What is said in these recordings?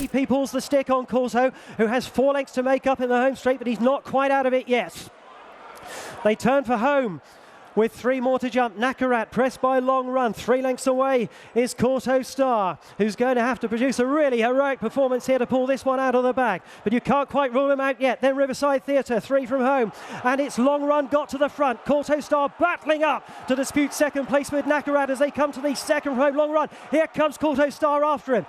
JP pulls the stick on Corso, who has 4 lengths to make up in the home straight, but he's not quite out of it yet. They turn for home with 3 more to jump. Nakarat pressed by Long Run. 3 lengths away is Corso Star, who's going to have to produce a really heroic performance here to pull this one out of the bag. But you can't quite rule him out yet. Then Riverside Theatre, 3 from home. And it's Long Run got to the front. Corso Star battling up to dispute second place with Nakarat as they come to the second from home. Long Run. Here comes Corso Star after him.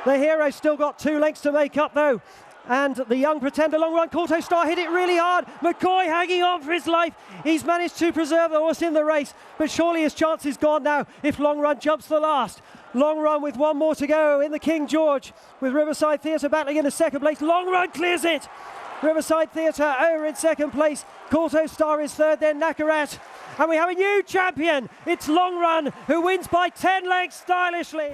The hero's still got 2 lengths to make up though. And the young pretender, Long Run, Corso Star hit it really hard. McCoy hanging on for his life. He's managed to preserve the horse in the race, but surely his chance is gone now if Long Run jumps the last. Long Run with 1 more to go in the King George, with Riverside Theatre battling in the second place. Long Run clears it. Riverside Theatre over in second place. Corso Star is third, then Nakarat. And we have a new champion. It's Long Run, who wins by 10 lengths stylishly.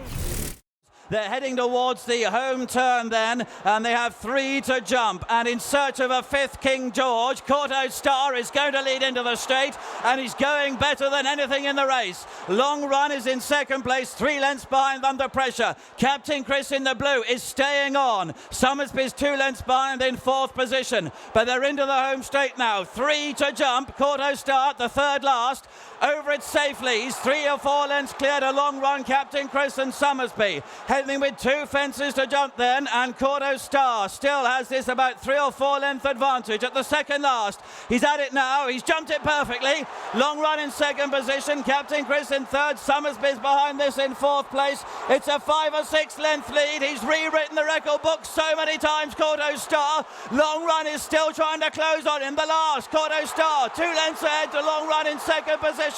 They're heading towards the home turn then, and they have 3 to jump. And in search of a 5th King George, Corso Star is going to lead into the straight, and he's going better than anything in the race. Long Run is in second place, 3 lengths behind under pressure. Captain Chris in the blue is staying on. Summersby's 2 lengths behind in 4th position, but they're into the home straight now. 3 to jump. Corso Star, the third last, over it safely. He's 3 or 4 lengths clear to Long Run, Captain Chris and Summersby. Heading with 2 fences to jump then, and Corso Star still has this about 3 or 4 length advantage at the second last. He's at it now. He's jumped it perfectly. Long Run in second position. Captain Chris in third. Summersby's behind this in 4th place. It's a 5 or 6 length lead. He's rewritten the record book so many times, Corso Star. Long Run is still trying to close on him. The last, Corso Star, 2 lengths ahead to Long Run in second position.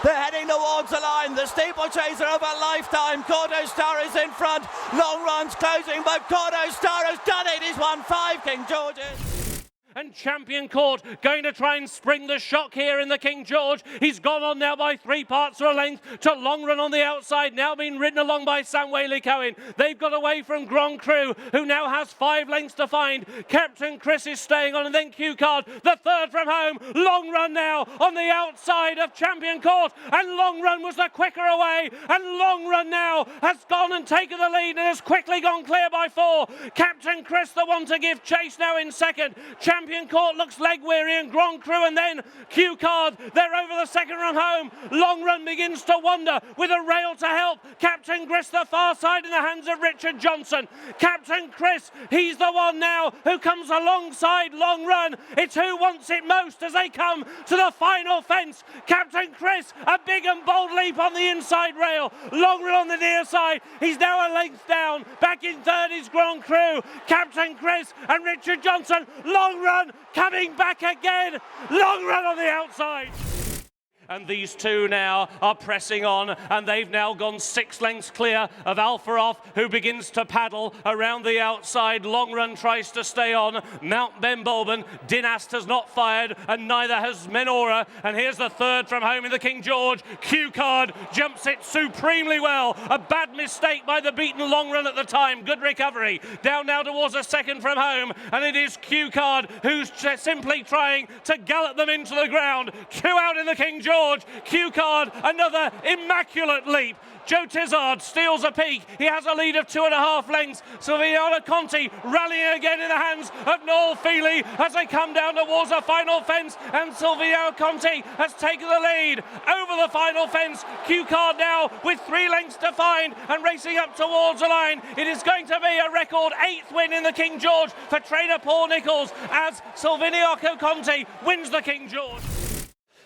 They're heading towards the line. The steeplechaser of a lifetime. Corso Star is in front. Long Run's closing, but Corso Star has done it. He's won 5 King Georges. And Champion Court going to try and spring the shock here in the King George. He's gone on now by 3 parts of a length to Long Run on the outside, now being ridden along by Sam Whaley-Cohen. They've got away from Grand Cru, who now has 5 lengths to find. Captain Chris is staying on, and then Q Card, the third from home. Long Run now on the outside of Champion Court, and Long Run was the quicker away, and Long Run now has gone and taken the lead and has quickly gone clear by 4. Captain Chris, the one to give chase, now in second. Champion Court looks leg weary, and Grand Cru and then Q Card. They're over the second run home. Long Run begins to wander with a rail to help. Captain Chris, the far side, in the hands of Richard Johnson. Captain Chris, he's the one now who comes alongside Long Run. It's who wants it most as they come to the final fence. Captain Chris, a big and bold leap on the inside rail. Long Run on the near side. He's now a length down. Back in third is Grand Cru. Captain Chris and Richard Johnson. Long Run coming back again. Long Run on the outside. And these two now are pressing on, and they've now gone 6 lengths clear of Alpha Off, who begins to paddle around the outside. Long Run tries to stay on. Mount Ben Bulben, Dinast has not fired, and neither has Menora. And here's the third from home in the King George. Q Card jumps it supremely well. A bad mistake by the beaten Long Run at the time. Good recovery. Down now towards a second from home, and it is Q Card who's simply trying to gallop them into the ground. 2 out in the King George. Q Card, another immaculate leap. Joe Tizard steals a peak. He has a lead of 2.5 lengths. Silviano Conti rallying again in the hands of Noel Feely as they come down towards the final fence, and Silviano Conti has taken the lead over the final fence. Q Card now with 3 lengths to find and racing up towards the line. It is going to be a record 8th win in the King George for trainer Paul Nicholls as Silviano Conti wins the King George.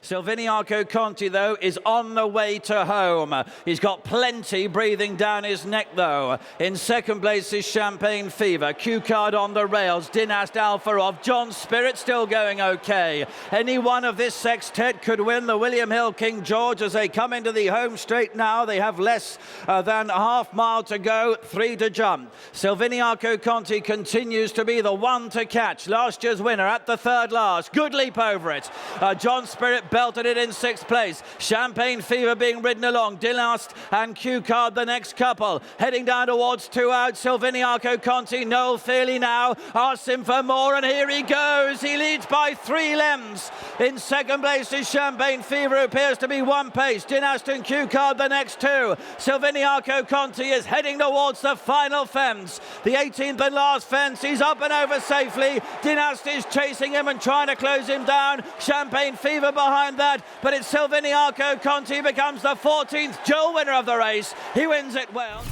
Silviniaco Conti, though, is on the way to home. He's got plenty breathing down his neck, though. In second place is Champagne Fever. Q Card on the rails. Dinast Alpha Off. John Spirit still going okay. Any one of this sextet could win the William Hill King George as they come into the home straight now. They have less than a half mile to go, 3 to jump. Silviniaco Conti continues to be the one to catch. Last year's winner at the third last. Good leap over it. John Spirit belted it in 6th place. Champagne Fever being ridden along. Dynast and Q Card the next couple. Heading down towards 2 out. Silviniaco Conti, Noel Feely now. Asks him for more, and here he goes. He leads by 3 lengths. In 2nd place is Champagne Fever, who appears to be 1 pace. Dynast and Q Card the next 2. Silviniaco Conti is heading towards the final fence. The 18th and last fence. He's up and over safely. Dynast is chasing him and trying to close him down. Champagne Fever behind that, but it's Silviniaco Conti becomes the 14th dual winner of the race. He wins it well.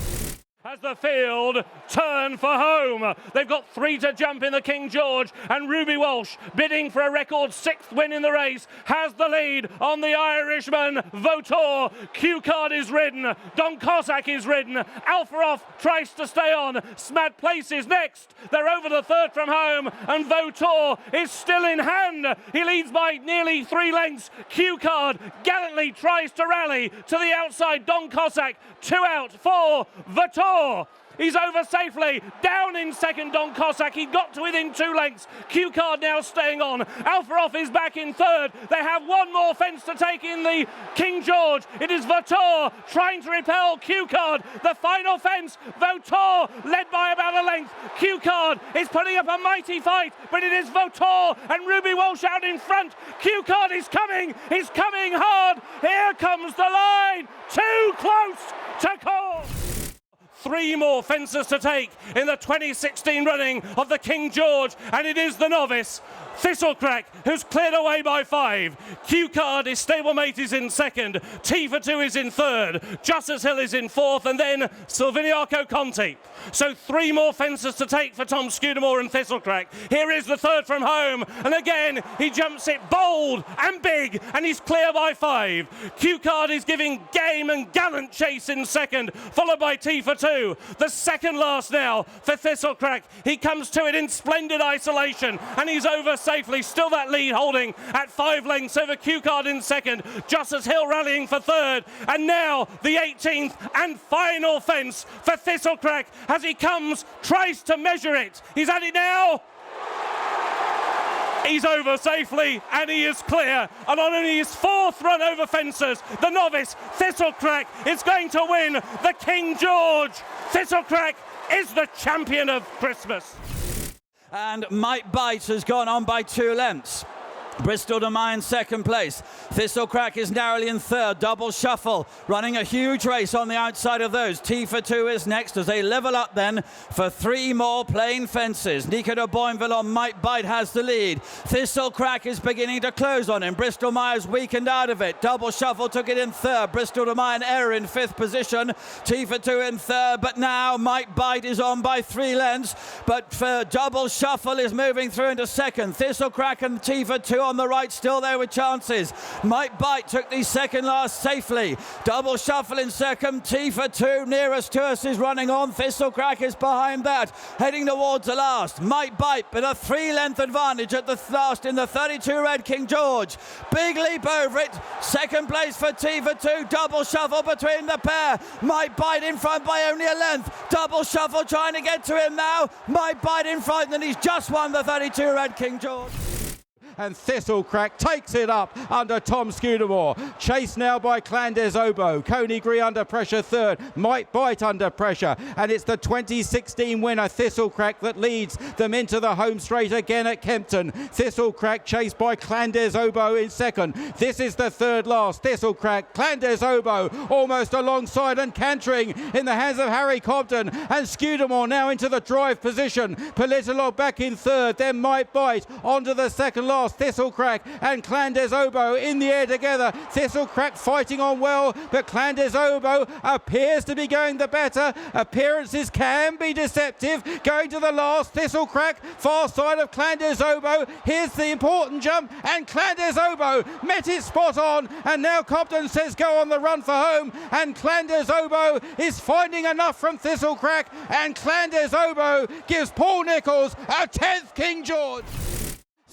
As the field turn for home. They've got 3 to jump in the King George, and Ruby Walsh, bidding for a record 6th win in the race, has the lead on the Irishman Vautour. Q Card is ridden, Don Cossack is ridden, Alpha Off tries to stay on, Smad Place is next. They're over the 3rd from home, and Vautour is still in hand. He leads by nearly 3 lengths. Q Card gallantly tries to rally to the outside. Don Cossack 2 out for Vautour. He's over safely. Down in 2nd, Don Cossack. He got to within 2 lengths. Q Card now staying on. Alpha Off is back in 3rd. They have 1 more fence to take in the King George. It is Vautour trying to repel Q Card. The final fence. Vautour led by about a length. Q Card is putting up a mighty fight, but it is Vautour and Ruby Walsh out in front. Q Card is coming. He's coming hard. Here comes the line. Too close to call. 3 more fences to take in the 2016 running of the King George, and it is the novice Thistlecrack, who's cleared away by 5. Q Card, his stablemate, is in 2nd. T for 2 is in 3rd. Justice Hill is in 4th, and then Silviniaco Conti. So 3 more fences to take for Tom Scudamore and Thistlecrack. Here is the 3rd from home, and again he jumps it bold and big, and he's clear by 5. Q Card is giving game and gallant chase in 2nd, followed by T for 2. The 2nd last now for Thistlecrack. He comes to it in splendid isolation, and he's over safely. Still that lead holding at 5 lengths over Q Card in 2nd. Justice Hill rallying for 3rd. And now the 18th and final fence for Thistlecrack as he comes, tries to measure it. He's at it now. He's over safely, and he is clear. And on only his 4th run over fences, the novice Thistlecrack is going to win the King George. Thistlecrack is the champion of Christmas. And Might Bite has gone on by 2 lengths. Bristol to Mine 2nd place. Thistlecrack is narrowly in 3rd. Double Shuffle running a huge race on the outside of those. T for 2 is next as they level up then for 3 more plain fences. Nico de Boinville on Might Bite has the lead. Thistlecrack is beginning to close on him. Bristol Myers weakened out of it. Double Shuffle took it in 3rd. Bristol to Mine error in 5th position. T for 2 in 3rd, but now Might Bite is on by 3 lengths. But for Double Shuffle is moving through into 2nd. Thistlecrack and T for 2 on the right still there with chances. Might Bite took the 2nd last safely. Double Shuffle in 2nd. T for 2 nearest to us is running on. Thistlecrack is behind that, heading towards the last. Might Bite but a 3-length advantage at the last in the 32 red King George. Big leap over it. 2nd place for T for 2. Double Shuffle between the pair. Might Bite in front by only a length. Double Shuffle trying to get to him now. Might Bite in front, and he's just won the 32 red King George. And Thistlecrack takes it up under Tom Scudamore. Chased now by Clan des Obeaux. Coney under pressure 3rd. Might Bite under pressure. And it's the 2016 winner Thistlecrack that leads them into the home straight again at Kempton. Thistlecrack chased by Clan des Obeaux in 2nd. This is the 3rd last. Thistlecrack, Clan des Obeaux almost alongside and cantering in the hands of Harry Cobden. And Scudamore now into the drive position. Politolog back in 3rd. Then Might Bite onto the 2nd last. Thistlecrack and Clan des Obeaux in the air together. Thistlecrack fighting on well, but Clan des Obeaux appears to be going the better. Appearances can be deceptive. Going to the last, Thistlecrack far side of Clan des Obeaux. Here's the important jump, and Clan des Obeaux met it spot on, and now Cobden says go on the run for home, and Clan des Obeaux is finding enough from Thistlecrack, and Clan des Obeaux gives Paul Nicholls a 10th King George.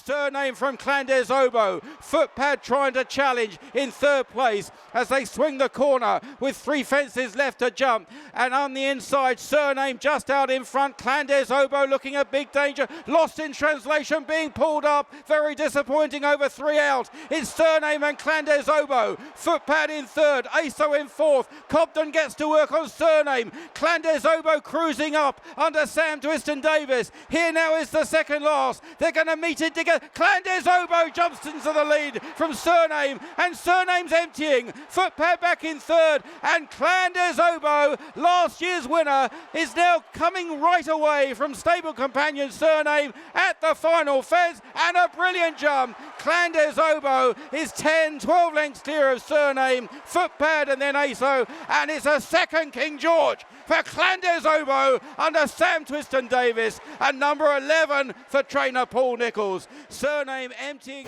Surname from Clandes Obo. Footpad trying to challenge in third place as they swing the corner with 3 fences left to jump. And on the inside, Surname just out in front. Clandes Obo looking at big danger. Lost in translation, being pulled up. Very disappointing over 3 out. It's Surname and Clandes Obo. Footpad in third. ASO in fourth. Cobden gets to work on Surname. Clandes Obo cruising up under Sam Twiston-Davis. Here now is the second last. They're going to meet it together. Clandes Obo jumps into the lead from Surname, and Surname's emptying. Footpad back in third, and Clandes Obo, last year's winner, is now coming right away from stable companion Surname at the final fence, and a brilliant jump. Clandes Obo is 10-12 lengths clear of Surname, Footpad and then ASO, and it's a second King George for Clandes Obo under Sam Twiston-Davis, and number 11 for trainer Paul Nicholls. Surname emptying.